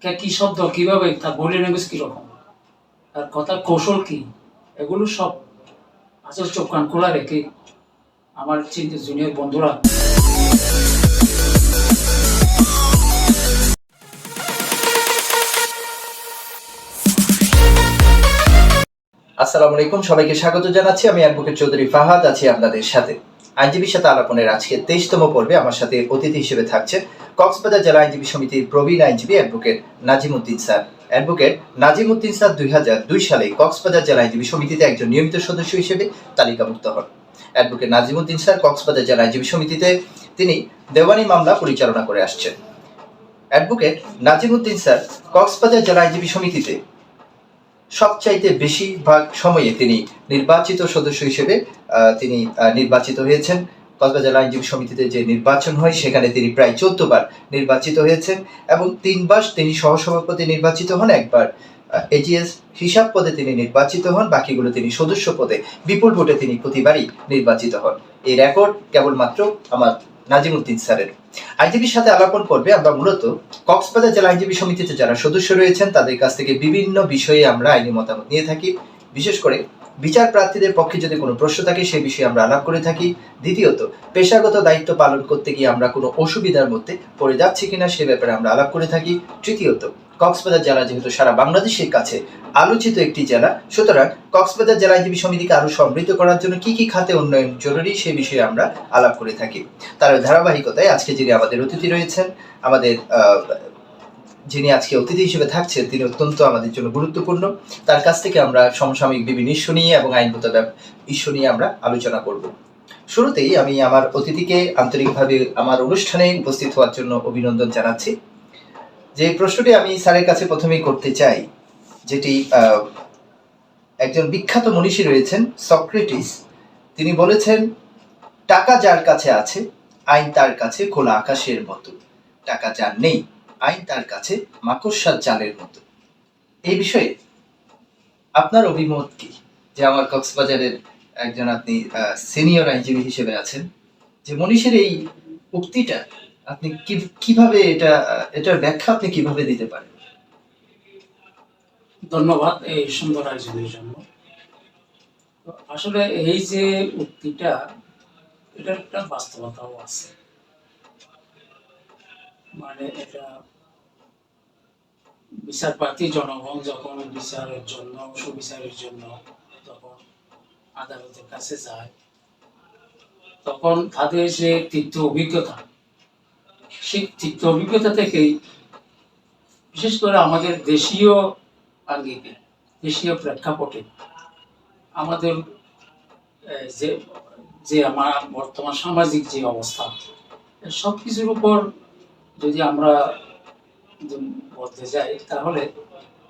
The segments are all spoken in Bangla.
কি শব্দ, কিভাবে তার বডি ল্যাঙ্গুয়েজ কিরকম, তার কথার কৌশল কি, এগুলো সব আসলে চোখ কান খোলা রেখে আমার চিন্তা জুনিয়র বন্ধুরা আসসালামু আলাইকুম, সবাইকে স্বাগত জানাচ্ছি। আমি অ্যাডভোকেট চৌধুরী ফাহাদ আছি আপনাদের সাথে। আইনজীবীর সাথে আলাপনের আজকে 23তম পর্বে আমার সাথে অতিথি হিসেবে থাকছে কক্সবাজার জেলা আইনজীবী সমিতির প্রবীণ আইনজীবী advocate Nazim Uddin sir. Advocate Nazim Uddin sir 2002 সালে কক্সবাজার জেলা আইনজীবী সমিতিতে একজন নিয়মিত সদস্য হিসেবে তালিকাভুক্ত হন। অ্যাডভোকেট নাজিম উদ্দিন স্যার কক্সবাজার জেলা আইনজীবী সমিতিতে তিনি দেওয়ানি মামলা পরিচালনা করে আসছেন। অ্যাডভোকেট নাজিম উদ্দিন স্যার কক্সবাজার জেলা আইনজীবী সমিতিতে সবচাইতে বেশিরভাগ সময়ে তিনি নির্বাচিত সদস্য হিসেবে তিনি নির্বাচিত হয়েছেন। কক্সবাজার জেলা আইনজীবী সমিতিতে যে নির্বাচন হয় সেখানে তিনি প্রায় 14 বার নির্বাচিত হয়েছেন এবং 3 বার তিনি সহসভাপতি নির্বাচিত হন, একবার এজিএস হিসাব পদে তিনি নির্বাচিত হন, বাকিগুলো তিনি সদস্য পদে বিপুল ভোটে তিনি প্রতিবারই নির্বাচিত হন। এই রেকর্ড কেবলমাত্র আমার নাজিম উদ্দিন স্যারের। আইনজীবীর সাথে আলাপন পর্বে আমরা মূলত কক্সবাজার জেলা আইনজীবী সমিতিতে যারা সদস্য রয়েছেন তাদের কাছ থেকে বিভিন্ন বিষয়ে আমরা আইনি মতামত নিয়ে থাকি। বিশেষ করে বিচার প্রার্থীদের পক্ষে যদি কোনো প্রশ্ন থাকে সে বিষয়ে আমরা আলাপ করে থাকি। দ্বিতীয়ত, পেশাগত দায়িত্ব পালন করতে গিয়ে আমরা কোনো অসুবিধার মধ্যে পড়ে যাচ্ছি কিনা সে ব্যাপারে আমরা আলাপ করে থাকি। তৃতীয়ত, কক্সবাজার জেলা যেহেতু সারা বাংলাদেশের কাছে আলোচিত একটি জেলা, সুতরাং কক্সবাজার জেলা আইনজীবী সমিতিকে আরো সমৃদ্ধ করার জন্য কি কি খাতে উন্নয়ন জরুরি সে বিষয়ে আমরা আলাপ করে থাকি। তার ধারাবাহিকতায় আজকে যিনি আমাদের অতিথি রয়েছেন, আমাদের যিনি আজকে অতিথি হিসেবে থাকছেন তিনি অত্যন্ত আমাদের জন্য গুরুত্বপূর্ণ। তার কাছ থেকে আমরা সমসাময়িক বিভিন্ন ইস্যু নিয়ে এবং আইনগত ইস্যু নিয়ে আমরা আলোচনা করব। শুরুতেই আমি আমার অতিথিকে আন্তরিকভাবে আমার অনুষ্ঠানে উপস্থিত হওয়ার জন্য অভিনন্দন জানাচ্ছি। যে প্রশ্নটি আমি স্যারের কাছে প্রথমেই করতে চাই, যেটি একজন বিখ্যাত মনীষী রয়েছেন সক্রেটিস, তিনি বলেছেন, টাকা যার কাছে আছে আইন তার কাছে খোলা আকাশের মতো, টাকা যার নেই আইন তার কাছে মাকড়সার জালের মতো। এই বিষয়ে আপনার অভিমত কি? যে আমার কক্সবাজারের একজন আপনি সিনিয়র আইনজীবী হিসেবে আছেন, যে মনীষীর এই উক্তিটা আপনি কিভাবে এটার ব্যাখ্যা আপনি কিভাবে দিতে পারেন? ধন্যবাদ এই সুন্দর আয়োজনের জন্য। আসলে এই যে উক্তিটা, এটার একটা বাস্তবতাও আছে। মানে এটা বিচারপ্রার্থী জনগণ যখন বিচারের জন্য, সুবিচারের জন্য যখন আদালতের কাছে যায়, তখন তাদের যে তিক্ত অভিজ্ঞতা, সেই তিক্ত অভিজ্ঞতা থেকেই বিশেষ করে আমাদের দেশীয় আঙ্গিকে, দেশীয় প্রেক্ষাপটে আমাদের যে যে আমার বর্তমান সামাজিক যে অবস্থা, সব কিছুর উপর যদি আমরা বলতে যাই তাহলে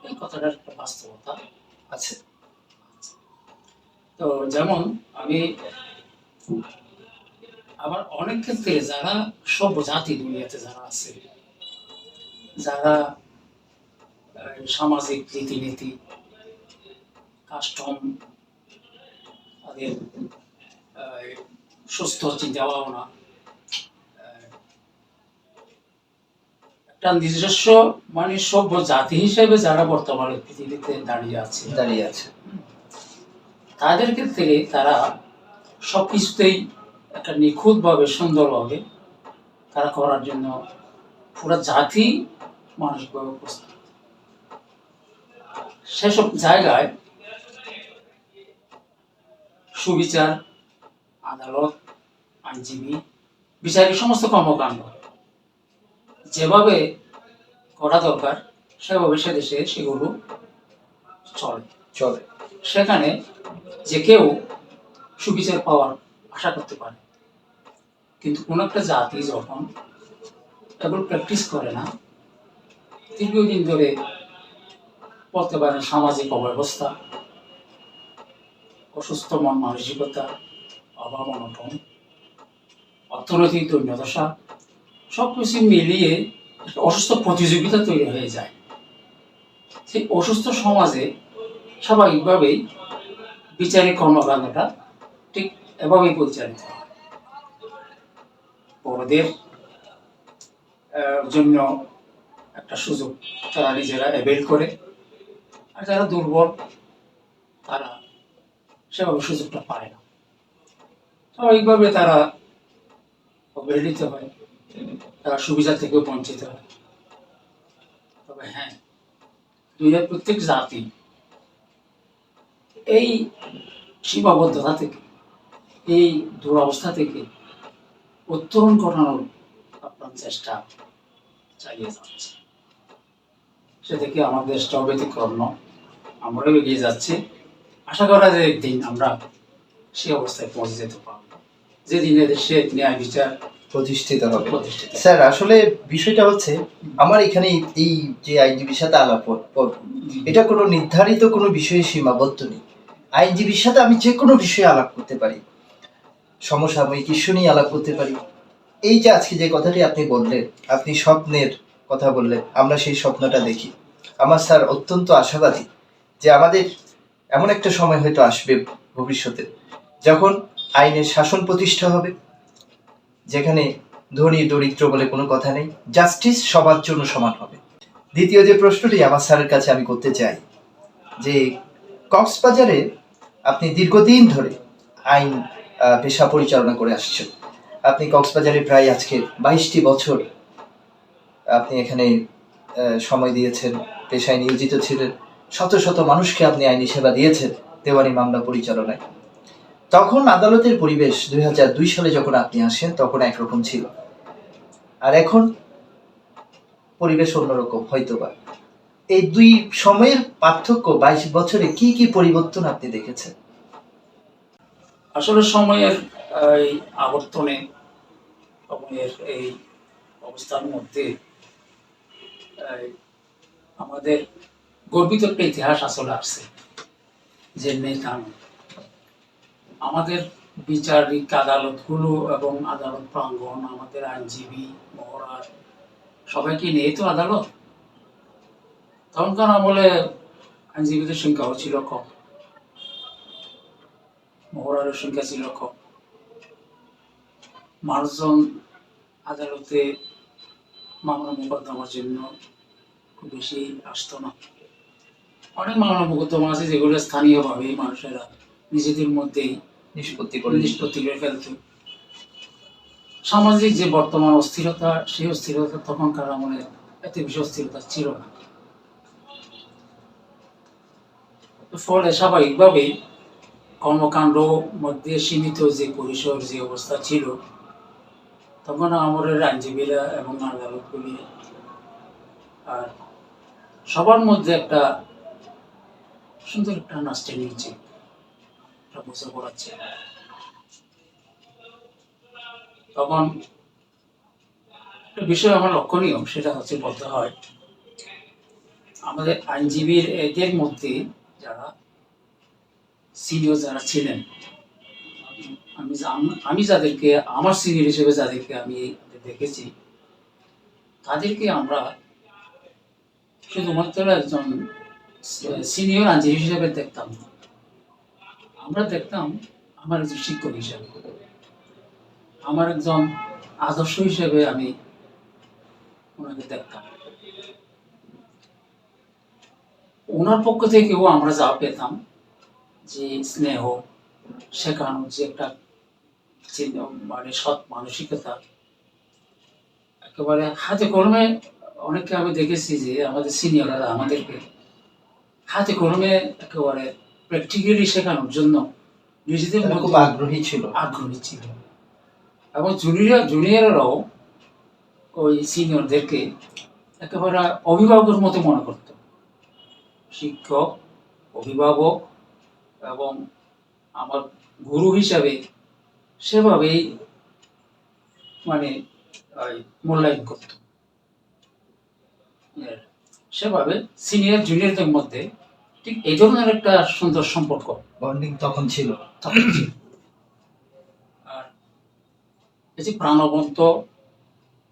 এই কথাটার একটা বাস্তবতা আছে। তো যেমন আমি আবার অনেক ক্ষেত্রে যারা সব জাতি দুনিয়াতে যারা আছে, যারা সামাজিক রীতিনীতি, কাস্টম, তাদের সুস্থ চিন্তা ভাবনা, একটা নিজস্ব মানে সভ্য জাতি হিসেবে যারা বর্তমানে পৃথিবীতে দাঁড়িয়ে আছে, তাদের ক্ষেত্রে তারা সবকিছুতেই একটা নিখুঁতভাবে, সুন্দরভাবে তারা করার জন্য পুরো জাতি মানসিকভাবে প্রস্তুত। সেসব জায়গায় সুবিচার, আদালত, আইনজীবী, বিচারিক সমস্ত কর্মকাণ্ড যেভাবে করা দরকার সেভাবে সে দেশে সেগুলো চলে। সেখানে যে কেউ সুবিচার পাওয়ার আশা করতে পারে। কিন্তু কোন একটা জাতি যখন এগুলো প্র্যাকটিস করে না, দীর্ঘদিন ধরে বলতে পারেন সামাজিক অব্যবস্থা, অসুস্থ মন মানসিকতা, অভাব অনটন, অর্থনৈতিক দৈন্যদশা, সবকিছু মিলিয়ে অসুস্থ প্রতিযোগিতা তৈরি হয়ে যায়। সেই অসুস্থ সমাজে স্বাভাবিকভাবেই বিচারিক কর্মকাণ্ডটা ঠিক এভাবেই পরিচালিত হয়। বড়দের জন্য একটা সুযোগ তারা নিজেরা অ্যাভেল করে, আর যারা দুর্বল তারা সেভাবে সুযোগটা পায় না, স্বাভাবিকভাবে তারা অবহেলিত হয়, তারা সুবিধা থেকেও বঞ্চিত হয়। তবে হ্যাঁ, দুনিয়ার প্রত্যেক জাতি এই সীমাবদ্ধতা থেকে, এই দুরবস্থা থেকে উত্তরণ ঘটানোর আপনার চেষ্টা চালিয়ে যাচ্ছে। সে থেকে আমাদের দেশটাও ব্যতিক্রম নয়, আমরাও এগিয়ে যাচ্ছি। আশা করা যায় একদিন আমরা সেই অবস্থায় পৌঁছে যেতে পারবো, যেদিনে দেশে ন্যায় বিচার প্রতিষ্ঠিত হবে। প্রতিষ্ঠিত। স্যার, আসলে বিষয়টা হচ্ছে আমার এখানে এই যে আইনজীবীর সাথে আলাপ করব, এটা কোনো নির্ধারিত কোনো বিষয়ে সীমাবদ্ধ নেই। আইনজীবীর সাথে আমি যে কোনো বিষয়ে আলাপ করতে পারি, সমসাময়িক ইস্যু নিয়ে আলাপ করতে পারি। এই যে আজকে যে কথাটি আপনি বললেন, আপনি স্বপ্নের কথা বললেন, আমরা সেই স্বপ্নটা দেখি। আমার স্যার অত্যন্ত আশাবাদী যে আমাদের এমন একটা সময় হয়তো আসবে ভবিষ্যতে যখন আইনের শাসন প্রতিষ্ঠা হবে, যেখানে ধনী দরিদ্র বলে কোনো কথা নেই, জাস্টিস সবার জন্য সমান হবে। দ্বিতীয় যে প্রশ্নটি আমার স্যারের কাছে আমি করতে চাই, যে কক্সবাজারে আপনি দীর্ঘদিন ধরে আইন পেশা পরিচালনা করে আসছেন। আপনি কক্সবাজারে প্রায় আজকে 22টি বছর আপনি এখানে সময় দিয়েছেন, পেশায় নিয়োজিত ছিলেন, শত শত মানুষকে আপনি আইনি সেবা দিয়েছেন দেওয়ানি মামলা পরিচালনায়। তখন আদালতের পরিবেশ 2002 সালে যখন আপনি আসেন তখন একরকম ছিল, আর এখন পরিবেশ অন্যরকম হয়তোবা। এই দুই সময়ের পার্থক্য 22 বছরে কি কি পরিবর্তন আপনি দেখেছেন? আসলে সময়ের এই আবর্তনে, সময়ের এই অবস্থার মধ্যে আমাদের গর্বিত একটা ইতিহাস আসলে আসছে, যে নেই কানুন। আমাদের বিচারিক আদালতগুলো এবং আদালত প্রাঙ্গণ, আমাদের আইনজীবী মহড়ার সবাইকে নিয়ে তো আদালত। তখনকার আমলে আইনজীবীদের সংখ্যাও ছিল কম, মহড়ার সংখ্যা ছিল কম, মানুষজন আদালতে মামলা মোকদ্দমার জন্য খুব বেশি আসতো না। অনেক মামলা মোকদ্দমা আছে যেগুলো স্থানীয়ভাবে মানুষেরা নিজেদের মধ্যেই নিষ্পত্তি করে ফেলত। সামাজিক যে বর্তমান অস্থিরতা, সেই অস্থিরতা তখনকার আমলে এত বেশি অস্থিরতা ছিল না। ফলে স্বাভাবিকভাবে কর্মকাণ্ড মধ্যে সীমিত যে পরিসর, যে অবস্থা ছিল, তখন আমাদের আইনজীবীরা এবং আদালতগুলি আর সবার মধ্যে একটা সুন্দর একটা আন্ডারস্ট্যান্ডিং ছিল, একটা বোঝাপড়া ছিল। তখন একটা বিষয় আমার লক্ষণীয়, সেটা হচ্ছে বলতে হয় আমাদের আইনজীবীর এদের মধ্যে যারা সিনিয়র যারা ছিলেন, আমি যাদেরকে আমার সিনিয়র হিসেবে যাদেরকে আমি দেখেছি, তাদেরকে আমরা শুধুমাত্র একজন সিনিয়র আইনজীবী হিসেবে দেখতাম না, আমরা দেখতাম আমার একজন শিক্ষক হিসেবে, আমার একজন আদর্শ হিসেবে আমি ওনাকে দেখতাম। ওনার পক্ষ থেকেও আমরা যা পেতাম, যে স্নেহ, শেখানো, যে একটা মানে সৎ মানসিকতা, একেবারে হাতে কলমে। অনেককে আমি দেখেছি যে আমাদের সিনিয়ররা আমাদেরকে হাতে কলমে একেবারে প্র্যাকটিক্যালি শেখানোর জন্য নিজেদের খুব আগ্রহী ছিল। এবং জুনিয়ররাও ওই সিনিয়রদেরকে একেবারে অভিভাবকের মতো মনে করত। শিক্ষক, অভিভাবক এবং আমার গুরু হিসাবে সেভাবেই মানে মূল্যায়ন করত। সেভাবে সিনিয়র জুনিয়রদের মধ্যে ঠিক এই ধরনের একটা সুন্দর সম্পর্ক, বন্ডিং তখন ছিল। আর এই যে প্রাণবন্ত,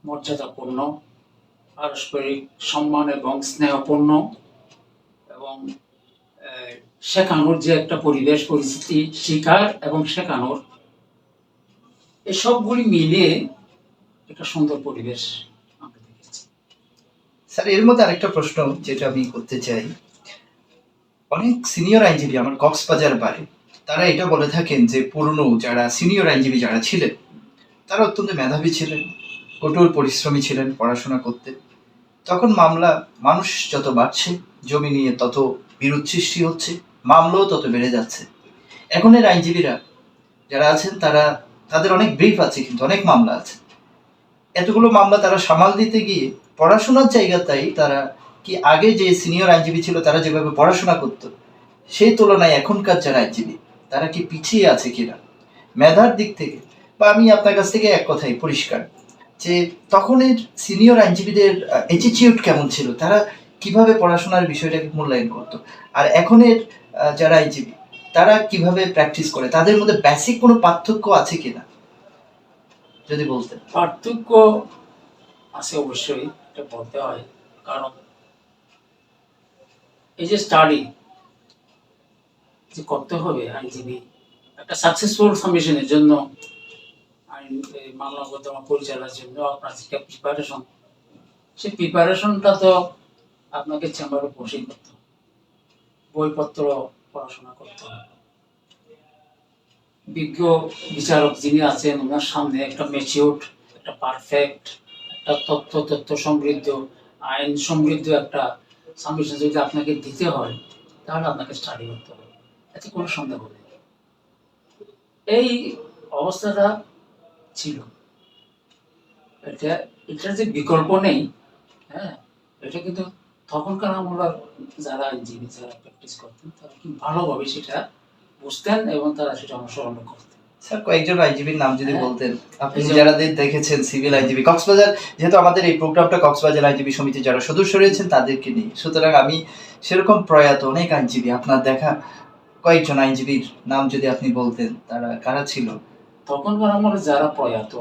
মর্যাদাপূর্ণ, পারস্পরিক সম্মান এবং স্নেহপূর্ণ এবং শেখানোর যে একটা পরিবেশ, পরিস্থিতি, শিখার এবং শেখানোর, এই সবগুলি মিলিয়ে একটা সুন্দর পরিবেশ আমরা দেখেছি। স্যার এর মধ্যে আরেকটা প্রশ্ন যেটা আমি করতে চাই, অনেক সিনিয়র আইনজীবী আমার কক্সবাজার বারে তারা এটা বলে থাকেন যে পুরনো যারা সিনিয়র আইনজীবী যারা ছিলেন তারা অত্যন্ত মেধাবী ছিলেন, কঠোর পরিশ্রমী ছিলেন পড়াশোনা করতে। তখন মামলা মানুষ যত বাড়ছে, জমি নিয়ে তত বিরোধ সৃষ্টি হচ্ছে, মামলাও তত বেড়ে যাচ্ছে। এখনের আইনজীবীরা যারা আছেন তারা তাদের অনেক ব্রিফ আছে কিন্তু অনেক মামলা আছে, এতগুলো মামলা তারা সামাল দিতে গিয়ে পড়াশোনার জায়গাটাই তারা কি আগে যে সিনিয়র আইনজীবী ছিল তারা যেভাবে পড়াশোনা করতো সেই তুলনায় এখনকার যারা আইনজীবী তারা কি পিছিয়ে আছে কিনা মেধার দিক থেকে? বা আমি আপনার কাছ থেকে এক কথাই পরিষ্কার যে তখনের সিনিয়র আইনজীবীদের অ্যাটিটিউড কেমন ছিল, তারা কিভাবে পড়াশোনার বিষয়টাকে মূল্যায়ন করতো, আর এখনের যারা আইনজীবী তারা কিভাবে প্র্যাকটিস করে, তাদের মধ্যে বেসিক কোনো পার্থক্য আছে কিনা যদি বলতেন। পার্থক্য আছে অবশ্যই, এটা বলতে হয়। কারণ এই যে স্টাডি যে করতে হবে আইনজীবী একটা সাকসেসফুল সাবমিশনের জন্য, আইন মামলা মোকদ্দমা পরিচালনার জন্য আপনার যেটা প্রিপারেশন, সেই প্রিপারেশনটা তো আপনাকে চেম্বারে বসেই করতে হবে, বইপত্র পড়াশোনা করতে হবে। বিজ্ঞ বিচারক যিনি আছেন ওনার সামনে একটা ম্যাচিউরড, একটা পারফেক্ট, একটা তথ্য সমৃদ্ধ, আইন সমৃদ্ধ একটা সাবমিশন যদি আপনাকে দিতে হয় তাহলে আপনাকে স্টাডি করতে হবে, এতে কোনো সন্দেহ নেই। এই অবস্থাটা ছিল, এটার যে বিকল্প নেই, হ্যাঁ, এটা কিন্তু তখনকার আমলার যারা আইনজীবী যারা প্র্যাকটিস করতেন তারা কি ভালোভাবে সেটা বুঝতেন এবং তারা সেটা অনুসরণ করতেন। স্যার কয়েকজন আইনজীবীর নাম যদি হ্যাঁ। বলতেন, আপনি যারা দেখেছেন সিভিল আইনজীবী কক্সবাজার, যেহেতু আমাদের এই প্রোগ্রামটা কক্সবাজার আইনজীবী সমিতি যারা সদস্য রয়েছেন তাদেরকে নিয়ে, সুতরাং আমি সেরকম প্রয়াত অনেক আইনজীবী আপনার দেখা কয়েকজন আইনজীবীর নাম যদি আপনি বলতেন, তারা কারা ছিল তখনকার আমলে যারা প্রয়াত,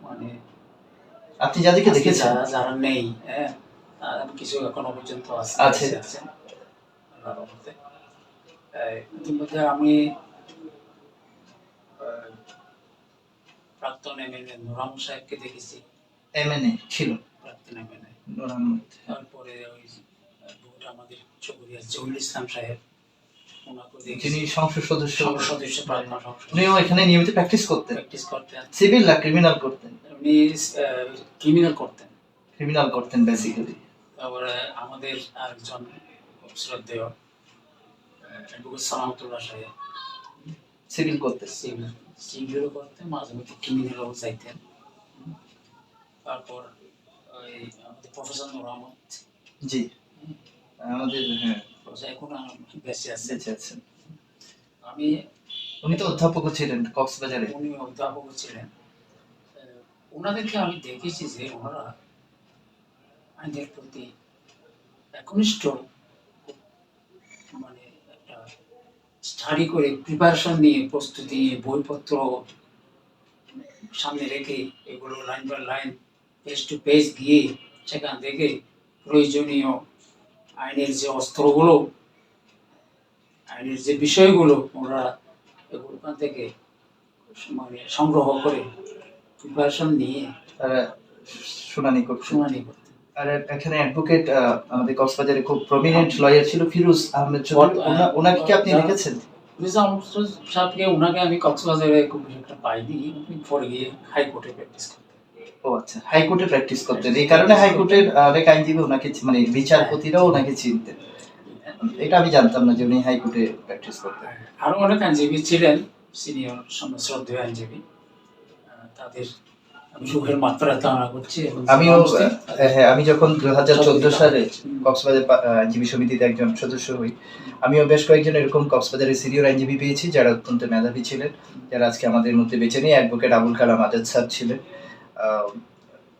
মানে আপনি যাদেরকে আজকে দেখেছেন? যারা যারা নেই, হ্যাঁ, কিছু এখনো পর্যন্ত আছে। আল্লাহর রহমতে। ইতিমধ্যে আমি প্রাক্তন এমএলএ নুরাম সাহেবকে দেখেছি। এমএনএ ছিল প্রাক্তন এমএলএ। নুরাম। তারপরে ওই আমাদের চৌধুরী জহুরুল ইসলাম সাহেব, ওনাকে যিনি দেখেছি। সংসদ সদস্য, সদস্য প্রাক্তন সংসদ উনিও এখানে নিয়মিত প্র্যাকটিস করতেন। সিভিল না ক্রিমিনাল করতেন? উনি ক্রিমিনাল করতেন। ক্রিমিনাল করতেন বেসিক্যালি। তারপরে আমাদের আরেকজন শ্রদ্ধেয় অ্যাডভোকেট সালামতুল্লাহ সাহেব সিভিল করতেন। সিভিলও করতেন, মাঝে মধ্যে ক্রিমিনালও চাইতেন। তারপর ওই আমাদের প্রফেসর নূর আহমদ, জি আমাদের, হ্যাঁ এখন বেঁচে আছেন। আমি উনি তো অধ্যাপকও ছিলেন কক্সবাজারে। উনি অধ্যাপক ছিলেন। ওনাদেরকে আমি দেখেছি যে ওনারা আইনের প্রতি একনিষ্ঠ, মানে একটা স্টাডি করে প্রিপারেশন নিয়ে, প্রস্তুতি নিয়ে, বইপত্র সামনে রেখে এগুলো line by line, page to page গিয়ে সেখান থেকে প্রয়োজনীয় আইনের যে অস্ত্রগুলো, আইনের যে বিষয়গুলো ওনারা এগুলোখান থেকে মানে সংগ্রহ করে প্রিপারেশন নিয়ে তারা শুনানি করতেন। আর এখানে অ্যাডভোকেট আমাদের কক্সবাজারে খুব প্রমিনেন্ট লয়ার ছিল ফিরোজ আহমেদ চৌধুরী, ওনাকে কি আপনি দেখেছেন? ফিরোজ আহমেদ সাহেবকে, ওনাকে আমি কক্সবাজারে খুব বেশি একটা পাইনি, পরে গিয়ে হাইকোর্টে প্র্যাকটিস করতেন। ও আচ্ছা, হাইকোর্টে প্র্যাকটিস করতেন, এই কারণে হাইকোর্টের অনেক আইনজীবী ওনাকে মানে বিচারপতিরাও ওনাকে চিনতেন। এটা আমি জানতাম না যে উনি হাইকোর্টে প্র্যাকটিস করতেন। আরো অনেক আইনজীবী ছিলেন, সিনিয়র শ্রদ্ধেয় আইনজীবী, তাদের আমি সুখের মাত্রা ধারণা করছি। আমিও হ্যাঁ, আমি যখন 2014 সালে কক্সবাজার আইনজীবী সমিতিতে একজন সদস্য হই, আমিও বেশ কয়েকজন এরকম কক্সবাজারের সিনিয়র আইনজীবী পেয়েছি যারা অত্যন্ত মেধাবী ছিলেন, যারা আজকে আমাদের মধ্যে বেঁচে নেই। অ্যাডভোকেট আবুল কালাম আজাদ স্যার ছিলেন,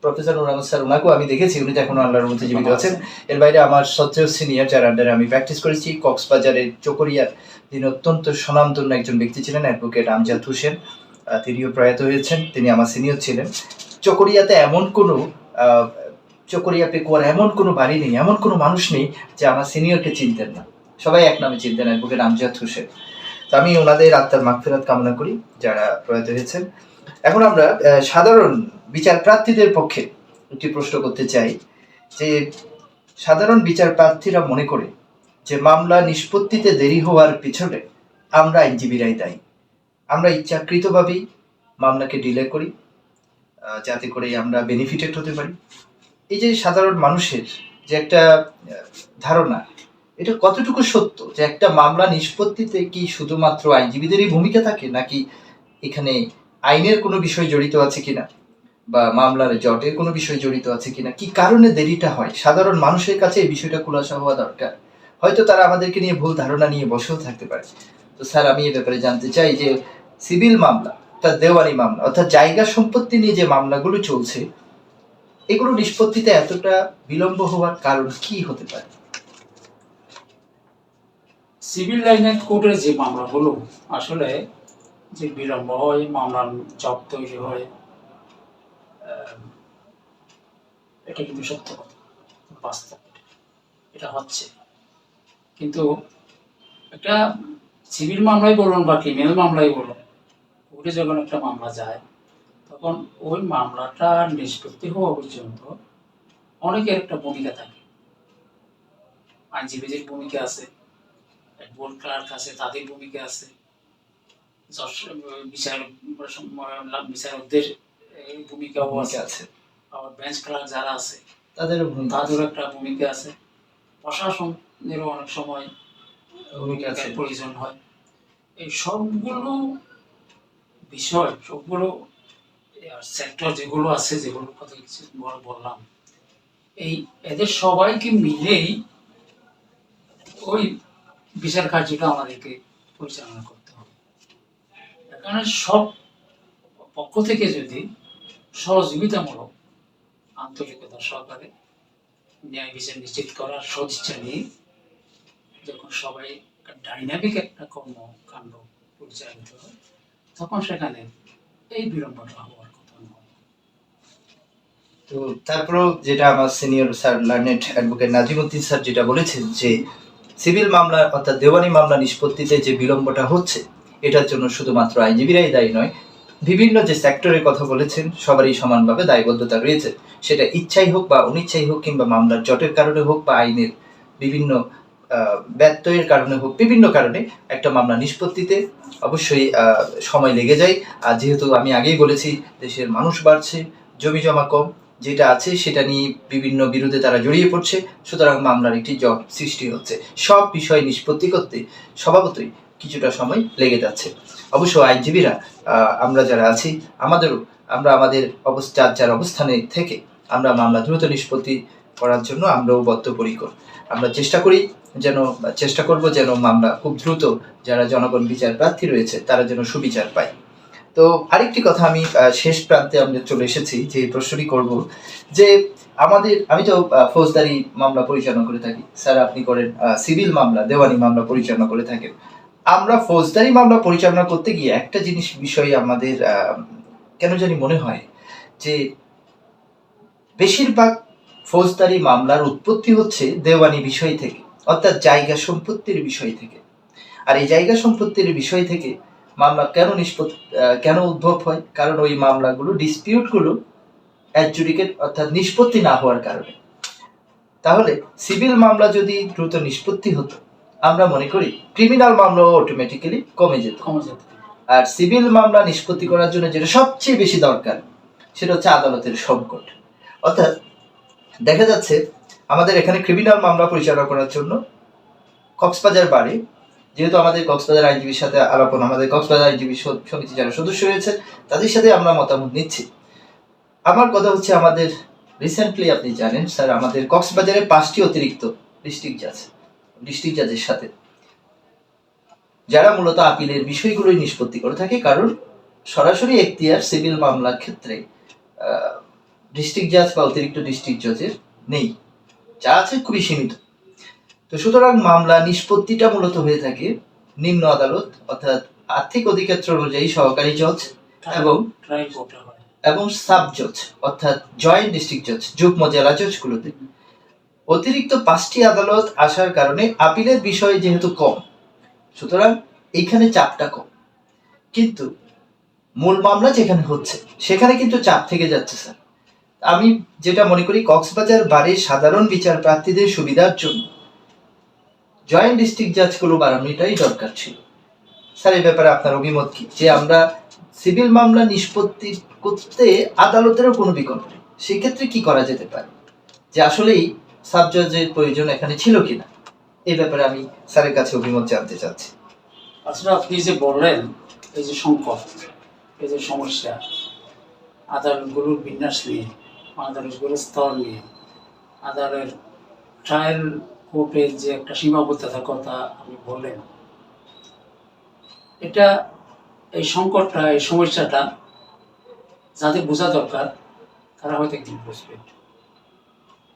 প্রফেসর নুর আহমদ স্যার, ওনাকেও আমি দেখেছি, উনি তো এখনো আল্লাহর রহমতে জীবিত আছেন। এর বাইরে আমার সত্ত্বেও সিনিয়র যার আন্ডারে আমি প্র্যাকটিস করেছি কক্সবাজারের চকরিয়ার, তিনি অত্যন্ত স্বনামধন্য একজন ব্যক্তি ছিলেন, অ্যাডভোকেট আমজাদ হোসেন, তিনিও প্রয়াত হয়েছেন, তিনি আমার সিনিয়র ছিলেন। চকরিয়াতে এমন কোনো চকরিয়া পেকুয়ার এমন কোনো বাড়ি নেই, এমন কোনো মানুষ নেই যে আমার সিনিয়রকে চিনতেন না, সবাই এক নামে চিনতেন, অ্যাডভোকেট আমজাদ হোসেন। তো আমি ওনাদের আত্মার মাগফিরাত কামনা করি যারা প্রয়াত হয়েছেন। এখন আমরা সাধারণ বিচার প্রার্থীদের পক্ষে একটি প্রশ্ন করতে চাই যে সাধারণ বিচার প্রার্থীরা মনে করে যে মামলা নিষ্পত্তিতে দেরি হওয়ার পিছনে আমরা আইনজীবীরাই দায়ী। আমরা ইচ্ছাকৃতভাবেই মামলাকে ডিলে করি যাতে করে আমরা বেনিফিটেড হতে পারি। এই যে সাধারণ মানুষের যে একটা ধারণা, এটা কতটুকু সত্য যে একটা মামলা নিষ্পত্তিতে কি শুধুমাত্র আইনজীবীদেরই ভূমিকা থাকে, নাকি এখানে আইনের কোনো বিষয় জড়িত আছে কিনা বা মামলার জটের কোনো বিষয় জড়িত আছে কিনা, কি কারণে দেরিটা হয়, সাধারণ মানুষের কাছে এই বিষয়টা খোলাসা হওয়া দরকার। হয়তো তারা আমাদেরকে নিয়ে ভুল ধারণা নিয়ে বসেও থাকতে পারে। তো স্যার, আমি এ ব্যাপারে জানতে চাই যে সিভিল মামলা অর্থাৎ দেওয়ানি মামলা অর্থাৎ জায়গা সম্পত্তি নিয়ে যে মামলাগুলো চলছে, এগুলো নিষ্পত্তিতে এতটা বিলম্ব হওয়ার কারণ কি হতে পারে? সিভিল লাইনের কোর্টের যে মামলাগুলো আসলে যে বিলম্ব হয়, মামলার জট তৈরি হয়, এটা কিন্তু সত্য কথা, বাস্তব এটা হচ্ছে। কিন্তু একটা সিভিল মামলাই বলুন বা ক্রিমিনাল মামলাই বলুন, কোর্টে যখন একটা মামলা যায় তখন ওই মামলাটা নিষ্পত্তি হওয়া পর্যন্ত অনেকের একটা ভূমিকা থাকে। আইনজীবীদের ভূমিকা আছে, অ্যাডভোকেট ক্লার্ক আছে, তাদের ভূমিকা আছে, বিচারকদের ভূমিকাও আছে, আবার বেঞ্চ ক্লার্ক যারা আছে তাদেরও একটা ভূমিকা আছে, প্রশাসনেরও অনেক সময় ভূমিকার প্রয়োজন হয়। এই সবগুলো বিষয়, সবগুলো সেক্টর যেগুলো আছে, যেগুলোর কথা কিছু বললাম, এদের সবাইকে মিলেই ওই বিচার কার্যটা আমাদেরকে পরিচালনা করতে হবে। এখানে সব পক্ষ থেকে যদি সহযোগিতামূলক আন্তরিকতা সহকারে ন্যায় বিচার নিশ্চিত করার সদিচ্ছা নিয়ে যখন সবাই ডাইনামিক একটা কর্মকাণ্ড পরিচালিত হয়, তখন সেখানে এই বিড়ম্বনা হওয়ার কথা নয়। তো তারপরেও যেটা আমার senior sir learned advocate Nazimuddin sir যেটা বলেছেন যে সিভিল মামলা অর্থাৎ দেওয়ানি মামলা নিষ্পত্তিতে যে বিলম্বটা হচ্ছে, এটার জন্য শুধুমাত্র আইনজীবীরাই দায়ী নয়, বিভিন্ন যে সেক্টরের কথা বলেছেন সবারই সমানভাবে দায়বদ্ধতা রয়েছে। সেটা ইচ্ছাই হোক বা অনিচ্ছাই হোক, কিংবা মামলার জটের কারণে হোক বা আইনের বিভিন্ন ব্যত্যয়ের কারণে হোক, বিভিন্ন কারণে একটা মামলা নিষ্পত্তিতে অবশ্যই সময় লেগে যায়। আর যেহেতু আমি আগেই বলেছি, দেশের মানুষ বাড়ছে, জমি জমা কম, যেটা আছে সেটা নিয়ে বিভিন্ন বিরোধে তারা জড়িয়ে পড়ছে, সুতরাং মামলার একটি জট সৃষ্টি হচ্ছে। সব বিষয় নিষ্পত্তি করতে স্বভাবতই কিছুটা সময় লেগে যাচ্ছে। অবশ্য আইনজীবীরা আমরা যারা আছি, আমরা আমাদের যার অবস্থানে থেকে আমরা মামলা দ্রুত নিষ্পত্তি করার জন্য আমরাও বদ্ধপরিকর। আমরা চেষ্টা করব যেন মামলা খুব দ্রুত যারা জনগণ বিচার প্রার্থী রয়েছে তারা যেন সুবিচার পায়। তো আরেকটি কথা, আমি শেষ প্রান্তে আমরা চলে এসেছি, যে প্রশ্নটি করব যে আমি তো ফৌজদারি মামলা পরিচালনা করে থাকি, স্যার আপনি করেন সিভিল মামলা, দেওয়ানি মামলা পরিচালনা করে থাকেন। আমরা ফৌজদারি মামলা পরিচালনা করতে গিয়ে একটা বিষয় আমাদের কেন জানি মনে হয় যে বেশিরভাগ ফৌজদারি মামলার উৎপত্তি হচ্ছে দেওয়ানি বিষয় থেকে, অর্থাৎ জায়গা সম্পত্তির বিষয় থেকে। আর এই জায়গা সম্পত্তির বিষয় থেকে মামলা কেন উদ্ভব হয়? কারণ ওই মামলাগুলো, ডিসপিউটগুলো অ্যাডজুডিকেট অর্থাৎ নিষ্পত্তি না হওয়ার কারণে। তাহলে সিভিল মামলা যদি দ্রুত নিষ্পত্তি হতো, আমরা মনে করি ক্রিমিনাল মামলাও অটোমেটিক্যালি কমে যেত। আর সিভিল মামলা নিষ্পত্তি করার জন্য যেটা সবচেয়ে বেশি দরকার, সেটা হচ্ছে আদালতের সংকট। অর্থাৎ দেখা যাচ্ছে আমাদের এখানে ক্রিমিনাল মামলা পরিচালনা করার জন্য কক্সবাজার বারে, যেহেতু আমাদের কক্সবাজার আইনজীবীর সাথে আলাপন, আমাদের কক্সবাজার আইনজীবী সমিতি যারা সদস্য রয়েছে তাদের সাথে আমরা মতামত নিচ্ছি। আমার কথা হচ্ছে, আমাদের রিসেন্টলি আপনি জানেন স্যার, আমাদের কক্সবাজারে 5টি অতিরিক্ত ডিস্ট্রিক্ট জাজের সাথে, যারা মূলত আপিলের বিষয়গুলোই নিষ্পত্তি করে থাকে। কারণ সরাসরি এখতিয়ার সিভিল মামলার ক্ষেত্রে ডিস্ট্রিক্ট জাজ বা অতিরিক্ত ডিস্ট্রিক্ট জজের নেই, যা আছে খুবই সীমিত। তো সুতরাং মামলা নিষ্পত্তিটা মূলত হয়ে থাকে নিম্ন আদালত অর্থাৎ আর্থিক অধিক্ষেত্র অনুযায়ী সহকারী জজ এবং সাব জজ অর্থাৎ জয়েন্ট ডিস্ট্রিক্ট জজ, যুগ্ম জেলা জজগুলোতে। অতিরিক্ত 5টি আদালত আসার কারণে আপিলের বিষয় যেহেতু কম, সুতরাং এইখানে চাপটা কম। কিন্তু মূল মামলা যেখানে হচ্ছে সেখানে কিন্তু চাপ থেকে যাচ্ছে স্যার। আমি যেটা মনে করি কক্সবাজার বারের সাধারণ বিচার প্রার্থীদের সুবিধার জন্য জয়েন্ট ডিস্ট্রিক্ট জাজগুলো বাড়ানোটাই দরকার ছিল। স্যার এই ব্যাপারে আপনার অভিমত কি, যে আমরা সিভিল মামলা নিষ্পত্তি করতে আদালতেরও কোনো বিকল্প নেই, সেক্ষেত্রে কি করা যেতে পারে, যে আসলেই সাব জজের প্রয়োজন এখানে ছিল কিনা, এই ব্যাপারে আমি স্যারের কাছে অভিমত জানতে চাচ্ছি। আসলে আপনি যে বললেন এই যে সংকট, এই যে সমস্যা, আদালতগুলোর বিন্যাস নিয়ে, আদালতগুলোর স্তর নিয়ে, আদালতের ট্রায়াল কোর্টের যে একটা সীমাবদ্ধতার কথা আপনি বললেন, এটা এই সংকটটা, এই সমস্যাটা যাদের বোঝা দরকার তারা হয়তো একদিন বুঝবে।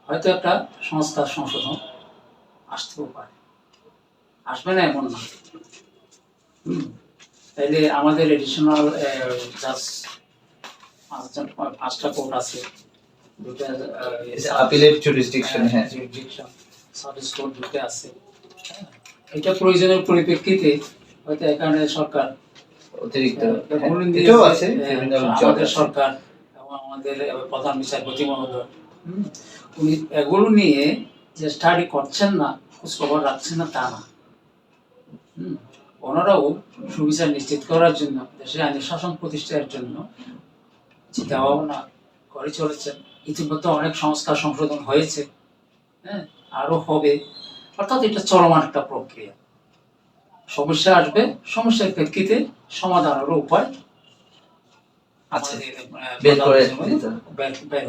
হয়তো একটা সংস্কার সংশোধন আসতেও পারে, আসবে না এমন না। তাইলে আমাদের এডিশনাল জাজ 5টা কোর্ট আছে, দুটা আপিলের জুরিসডিকশন, হ্যাঁ সার্ভিস কোর্ট দুটো আছে। এটা প্রয়োজনের পরিপ্রেক্ষিতে হয়তো এখানে সরকার অতিরিক্ত এটাও আছে, আমাদের সরকার এবং আমাদের প্রধান বিচারপতি মহোদয় উনি এগুলো নিয়ে যে স্টাডি করছেন না, খোঁজখবর রাখছেন না তা না। ওনারাও সুবিচার নিশ্চিত করার জন্য, দেশে আইনি শাসন প্রতিষ্ঠার জন্য চিন্তা ভাবনা করে চলেছেন। ইতিমধ্যে অনেক সংস্কার সংশোধন হয়েছে, হ্যাঁ আরো হবে। অর্থাৎ এটা চলমান একটা প্রক্রিয়া। সমস্যা আসবে, সমস্যার প্রেক্ষিতে সমাধানেরও উপায় বের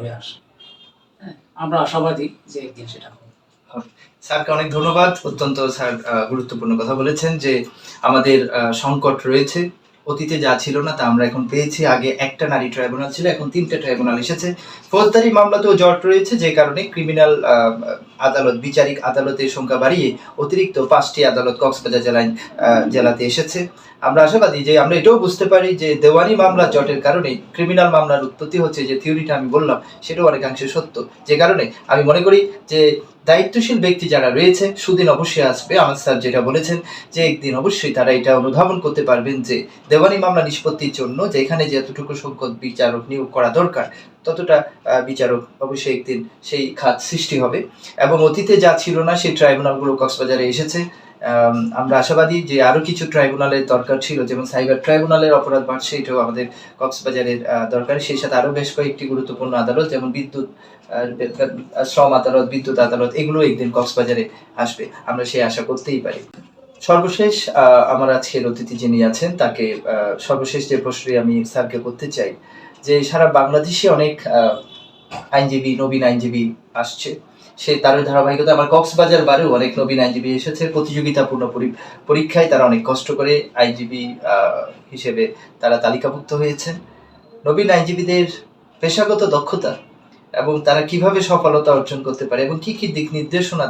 হয়ে আসে। আমরা আশাবাদী যে একদিন সেটা হবে। স্যারকে অনেক ধন্যবাদ, অত্যন্ত স্যার গুরুত্বপূর্ণ কথা বলেছেন যে আমাদের সংকট রয়েছে, অতীতে যা ছিল না তা আমরা এখন পেয়েছি। আগে একটা নারী ট্রাইব্যুনাল ছিল, এখন 3টে ট্রাইব্যুনাল এসেছে। ফৌজদারি মামলাতেও জট রয়েছে, যে কারণে ক্রিমিনাল আদালত, বিচারিক আদালতের সংখ্যা বাড়িয়ে অতিরিক্ত 5টি আদালত কক্সবাজার জেলাতে এসেছে। আমরা আশাবাদী যে আমরা এটাও বুঝতে পারি যে দেওয়ানি মামলা জটের কারণে ক্রিমিনাল মামলার উৎপত্তি হচ্ছে, যে থিওরিটা আমি বললাম সেটাও অনেকাংশে সত্য। যে কারণে আমি মনে করি যে দায়িত্বশীল ব্যক্তি যারা রয়েছে, সুদিন অবশ্যই আসবে। আমার স্যার যেটা বলেছেন যে একদিন অবশ্যই তারা এটা অনুধাবন করতে পারবেন যে দেওয়ানি মামলা নিষ্পত্তির জন্য যেখানে যতটুকু সংখ্যক বিচারক নিয়োগ করা দরকার ততটা বিচারক অবশ্যই একদিন সেই খাত সৃষ্টি হবে। এবং অতীতে যা ছিল না সেই ট্রাইব্যুনালগুলো কক্সবাজারে এসেছে। আমরা আশাবাদী যে আরো কিছু ট্রাইব্যুনালের দরকার ছিল, যেমন সাইবার ট্রাইব্যুনালের অপরাধ বাড়ছে, এটাও আমাদের কক্সবাজারের দরকার। সেই সাথে আরো বেশ কয়েকটি গুরুত্বপূর্ণ আদালত, যেমন বিদ্যুৎ, শ্রম আদালত, বিদ্যুৎ আদালত, এগুলো একদিন কক্সবাজারে আসবে, আমরা সেই আশা করতেই পারি। সর্বশেষ আমার আজকের অতিথি যিনি আছেন তাকে সর্বশেষ যে প্রশ্নটি আমি স্যারকে করতে চাই, যে সারা বাংলাদেশে অনেক আইনজীবী, নবীন আইনজীবী আসছে, সে তার ধারাবাহিকতা আমার কক্সবাজার বারেও অনেক নবীন আইনজীবী এসেছে। প্রতিযোগিতাপূর্ণ পরীক্ষায় তারা অনেক কষ্ট করে আইনজীবী হিসেবে তারা তালিকাভুক্ত হয়েছেন। নবীন আইনজীবীদের পেশাগত দক্ষতা এবং তারা কিভাবে সফলতা অর্জন করতে পারে এবং কি কি দিক নির্দেশনা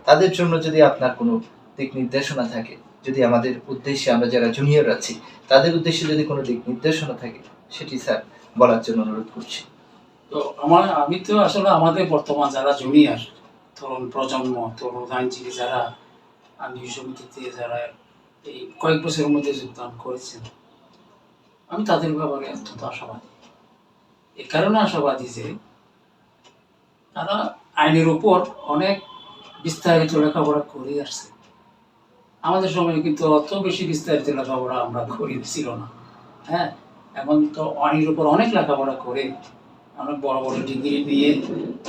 তাদের জন্য যদি আপনার কোনো দিক নির্দেশনা থাকে, যদি আমাদের উদ্দেশ্যে, আমরা যারা জুনিয়র আছি তাদের উদ্দেশ্যে যদি কোনো দিক নির্দেশনা থাকে, সেটি স্যার বলার জন্য অনুরোধ করছি। তো আমি তো আসলে আমাদের বর্তমান যারা জুনিয়র, তরুণ প্রজন্ম, তরুণ আইনজীবী যারা আইনি সমিতিতে যারা এই কয়েক বছরের মধ্যে যোগদান করেছেন, আমি তাদের ব্যাপারে অত্যন্ত আশাবাদী। এ কারণে আশাবাদী যে তারা আইনের উপর অনেক বিস্তারিত লেখাপড়া করে আসছে। আমাদের সময় কিন্তু অত বেশি বিস্তারিত লেখাপড়া আমরা ছিল না। হ্যাঁ, এখন তো আইনের উপর অনেক লেখাপড়া করে অনেক বড় বড় ডিগ্রি নিয়ে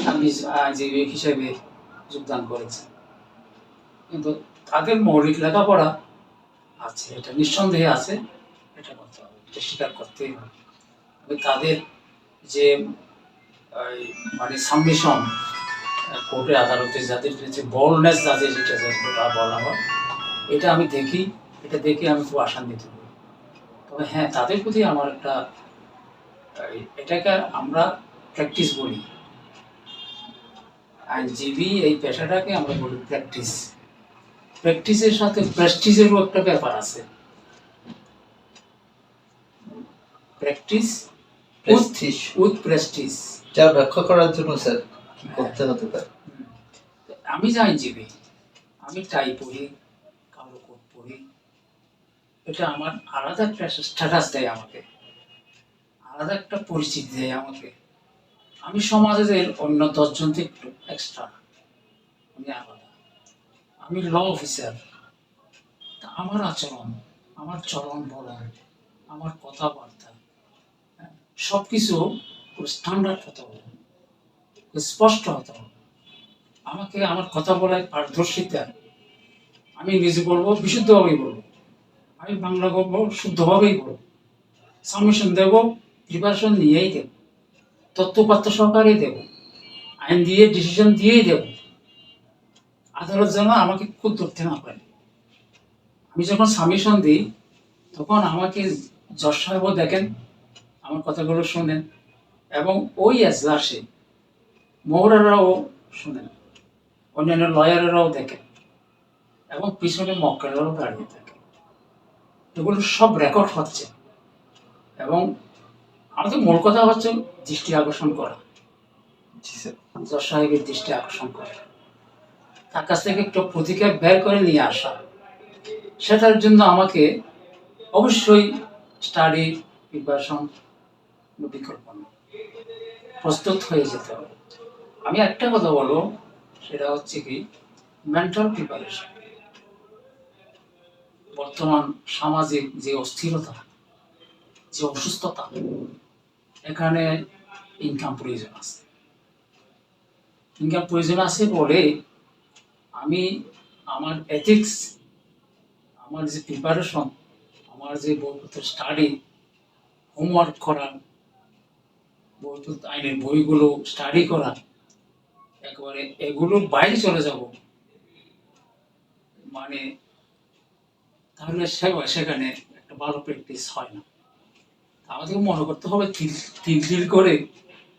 আমি আইনজীবী হিসেবে যোগদান করেছি। কিন্তু তাদের মৌলিক লেখাপড়া আছে, এটা নিঃসন্দেহে আছে, এটা করতে হবে, এটা স্বীকার করতেই হবে। তাদের যে মানে সাবমিশন কোর্টে আদালতে, যাদের যে বলনেস, যাদের যেটা বলা হয়, এটা আমি দেখি, এটা দেখে আমি খুব আশান্বিত হই। তবে হ্যাঁ, তাদের প্রতি আমার একটা, এটাকে আমরা প্র্যাকটিস বলি, আইনজীবী এই পেশাটাকে আমরা বলি প্র্যাকটিস। প্র্যাকটিসের সাথে প্রেস্টিজেরও একটা ব্যাপার আছে। প্র্যাকটিস উইথ প্রেস্টিজ, যা ব্যাখ্যা করার জন্য স্যার কি করতে হতে পারে। আমি যে আইনজীবী, আমি টাই পড়ি, কালো কোট পড়ি, এটা আমার আলাদা একটা স্ট্যাটাস দেয়, আমাকে আলাদা একটা পরিচিতি দেয় আমাকে। আমি সমাজের অন্য 10 জন থেকে একটু এক্সট্রা, আমি আলাদা। আমি ল অফিসার, তা আমার আচরণ, আমার চলন বলন, আমার কথাবার্তা, সব কিছু স্ট্যান্ডার্ড হতে হবে, স্পষ্ট হতে হবে। আমাকে আমার কথা বলায় পারদর্শিতা, আমি নিজে বলবো বিশুদ্ধভাবেই বলবো, আমি বাংলা বলবো শুদ্ধভাবেই বলবো, সাবমিশন দেবো প্রিপারেশন নিয়েই দেব, তথ্যপাত্র সহকারেই দেব, আইন দিয়ে ডিসিশন দিয়েই দেব। আদালত যেন আমাকে খুব ধরতে না পারে। আমি যখন সাবমিশন দিই তখন আমাকে জজ সাহেবও দেখেন, আমার কথাগুলো শোনেন, এবং ওই এজলাসে মোহরারাও শোনেন, অন্যান্য লয়ারেরাও দেখেন, এবং পিছনে মক্কেলেরাও দাঁড়িয়ে থাকে। এগুলো সব রেকর্ড হচ্ছে, এবং আমাদের মূল কথা হচ্ছে দৃষ্টি আকর্ষণ করা, জি স্যার। জজ সাহেবের দৃষ্টি আকর্ষণ করা, তার কাছ থেকে একটু প্রতিক্রিয়া বের করে নিয়ে আসা। সেটার জন্য আমাকে অবশ্যই স্টাডি প্রিপারেশন বিকল্প নেই, প্রস্তুত হয়ে যেতে হবে। আমি একটা কথা বলবো, সেটা হচ্ছে কি মেন্টাল প্রিপারেশন। বর্তমান সামাজিক যে অস্থিরতা, যে অসুস্থতা, এখানে ইনকাম প্রয়োজন আছে। ইনকাম প্রয়োজন আছে বলে আমি আমার এথিক্স, আমার যে প্রিপারেশন, আমার যে বইপত্র স্টাডি, হোমওয়ার্ক করা, বইপত্র আইনের বইগুলো স্টাডি করা, একেবারে এগুলোর বাইরে চলে যাব, মানে তাহলে সেখানে একটা ভালো প্র্যাকটিস হয় না। আমাদেরকে মনে করতে হবে তিল করে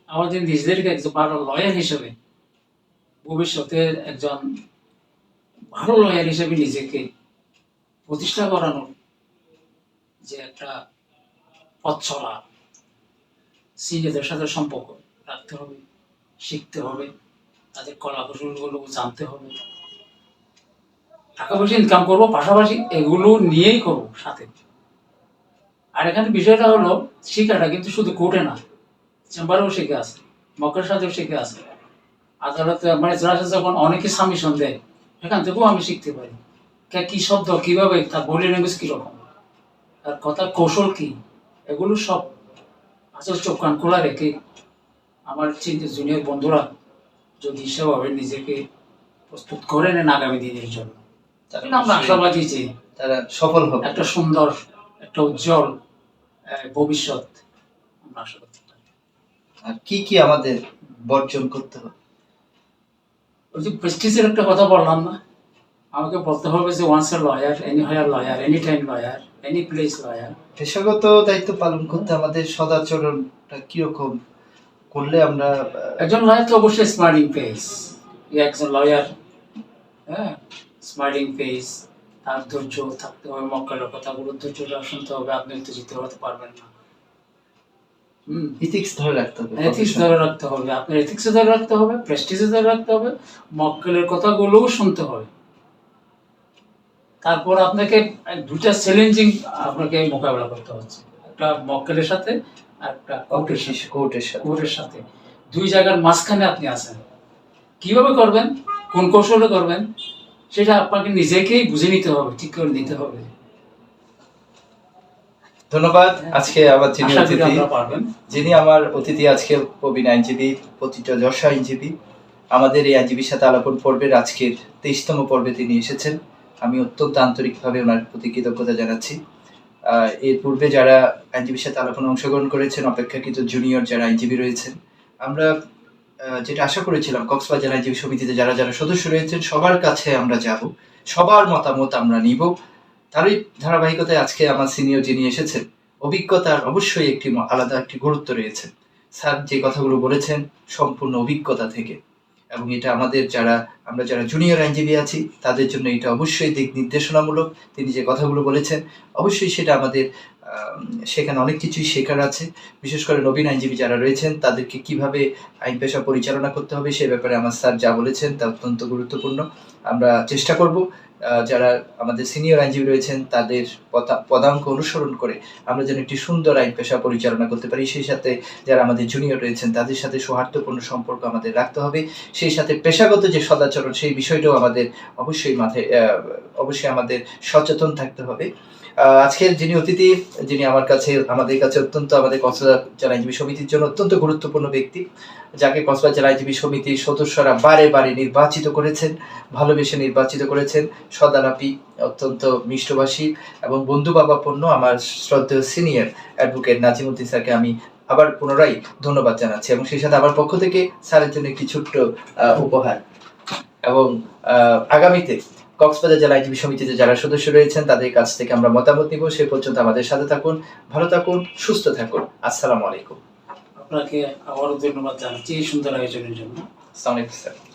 আমাদের নিজেদেরকে একজন ভালো লয়ার হিসেবে, ভবিষ্যতে একজন ভালো লয়ার হিসেবে নিজেকে প্রতিষ্ঠা করানোর যে একটা পথ চলা, সিনিয়রদের সাথে সম্পর্ক রাখতে হবে, শিখতে হবে, তাদের কলা কৌশলগুলো জানতে হবে। টাকা পয়সা ইনকাম করবো, পাশাপাশি এগুলো নিয়েই করবো সাথে। আর এখানে বিষয়টা হলো শিখাটা কিন্তু শুধু কোর্টে না, চেম্বারেও শিখে আছে, মক্কের সাথেও শিখে আছে, আদালতে মানে জেলাসে যখন অনেকে সাবমিশন দেয় সেখান থেকেও আমি শিখতে পারি কি শব্দ, কিভাবে তার বডি ল্যাঙ্গুয়েজ কিরকম, তার কথার কৌশল কি, এগুলো সব আসলে চোখ কান খোলা রেখে আমার জুনিয়র বন্ধুরা যদি সেভাবে নিজেকে প্রস্তুত করে নেন আগামী দিনের জন্য, তাহলে আমরা আশাবাদী যে তারা সফল হবে, একটা সুন্দর, একটা উজ্জ্বল ভবিষ্যৎ আমরা আশা করতে পারি। আর কি কি আমাদের বর্জন করতে হবে? ওই যে প্রেস্টিজের একটা কথা বললাম না, আমাকে বলতে হবে যে once a lawyer, anywhere lawyer, any time lawyer, any place lawyer. পেশাগত দায়িত্ব পালন করতে আমাদের সদাচরণটা কিরকম করলে আমরা একজন লয়ার তো অবশ্যই স্মার্টিং ফেস, একজন লয়ার, হ্যাঁ, স্মার্টিং ফেস, তার ধৈর্য থাকতে হবে, মক্কেলের কথাগুলো ধৈর্যটা শুনতে হবে, আপনি উত্তেজিত হতে পারবেন না। ইথিক্স ধরে রাখতে হবে, এথিক্স ধরে রাখতে হবে, আপনার এথিক্সে ধরে রাখতে হবে, প্রেস্টিজে ধরে রাখতে হবে, মক্কেলের কথাগুলোও শুনতে হবে। তারপর আপনাকে দুটা চ্যালেঞ্জিং আপনাকে মোকাবেলা করতে হচ্ছে, একটা মক্কেলের সাথে আর একটা কোর্টের সাথে। দুই জায়গার মাঝখানে আপনি আছেন, কিভাবে করবেন, কোন কৌশলে করবেন, সেটা আপনাকে নিজেকেই বুঝে নিতে হবে, ঠিক করে নিতে হবে। ধন্যবাদ। আজকে আমার যিনি আমার অতিথি আজকে প্রবীণ আইনজীবী, প্রতিটা যশা আইনজীবী, আমাদের এই আইনজীবীর সাথে আলাপন পর্বের আজকের 23তম পর্বে তিনি এসেছেন। আমি অত্যন্ত আন্তরিকভাবে ওনার প্রতি কৃতজ্ঞতা জানাচ্ছি। এর পূর্বে যারা আইনজীবীর সাথে আলাপনে অংশগ্রহণ করেছেন, অপেক্ষাকৃত জুনিয়র যারা আইনজীবী রয়েছেন, আমরা যেটা আশা করেছিলাম কক্সবাজার আইনজীবী সমিতিতে যারা যারা সদস্য রয়েছেন সবার কাছে আমরা যাব, সবার মতামত আমরা নিব। তারই ধারাবাহিকতায় আজকে আমার সিনিয়র যিনি এসেছেন, অভিজ্ঞতার অবশ্যই একটি আলাদা একটি গুরুত্ব রয়েছে। স্যার যে কথাগুলো বলেছেন সম্পূর্ণ অভিজ্ঞতা থেকে, এবং এটা আমাদের আমরা যারা জুনিয়র আইনজীবী আছি তাদের জন্য এটা অবশ্যই দিক নির্দেশনামূলক। তিনি যে কথাগুলো বলেছেন অবশ্যই সেটা আমাদের সেখানে অনেক কিছুই শেখার আছে। বিশেষ করে নবীন আইনজীবী যারা রয়েছেন তাদেরকে কিভাবে আইন পেশা পরিচালনা করতে হবে সে ব্যাপারে আমার স্যার যা বলেছেন তা অত্যন্ত গুরুত্বপূর্ণ। আমরা চেষ্টা করব যারা আমাদের সিনিয়র আইনজীবী রয়েছেন তাদের পদাঙ্ক অনুসরণ করে আমরা যেন একটি সুন্দর আইন পেশা পরিচালনা করতে পারি। সেই সাথে যারা আমাদের জুনিয়র রয়েছেন তাদের সাথে সৌহার্দ্যপূর্ণ সম্পর্ক আমাদের রাখতে হবে। সেই সাথে পেশাগত যে সদাচরণ সেই বিষয়টাও আমাদের অবশ্যই অবশ্যই আমাদের সচেতন থাকতে হবে। আজকের যিনি অতিথি, যিনি আমাদের কাছে অত্যন্ত, আমাদের কক্সবাজার জেলা আইনজীবী সমিতির জন্য অত্যন্ত গুরুত্বপূর্ণ ব্যক্তি, যাকে কক্সবাজার জেলা আইনজীবী সমিতির সদস্যরা বারে বারে নির্বাচিত করেছেন, ভালোবেসে নির্বাচিত করেছেন, সদালাপি, অত্যন্ত মিষ্টভাষী এবং বন্ধুবাবাপন্ন আমার শ্রদ্ধেয় সিনিয়র অ্যাডভোকেট নাজিমুদ্দিন স্যারকে আমি আবার পুনরায় ধন্যবাদ জানাচ্ছি এবং সেই সাথে আমার পক্ষ থেকে স্যারের জন্য একটি ছোট্ট উপহার। এবং আগামীতে কক্সবাজার জেলা আইনজীবী সমিতিতে যারা সদস্য রয়েছেন তাদের কাছ থেকে আমরা মতামত নিব। সে পর্যন্ত আমাদের সাথে থাকুন, ভালো থাকুন, সুস্থ থাকুন। আসসালামু আলাইকুম। আপনাকে আবারও ধন্যবাদ জানাচ্ছি এই সুন্দর আয়োজনের জন্য। আসসালামু আলাইকুম স্যার।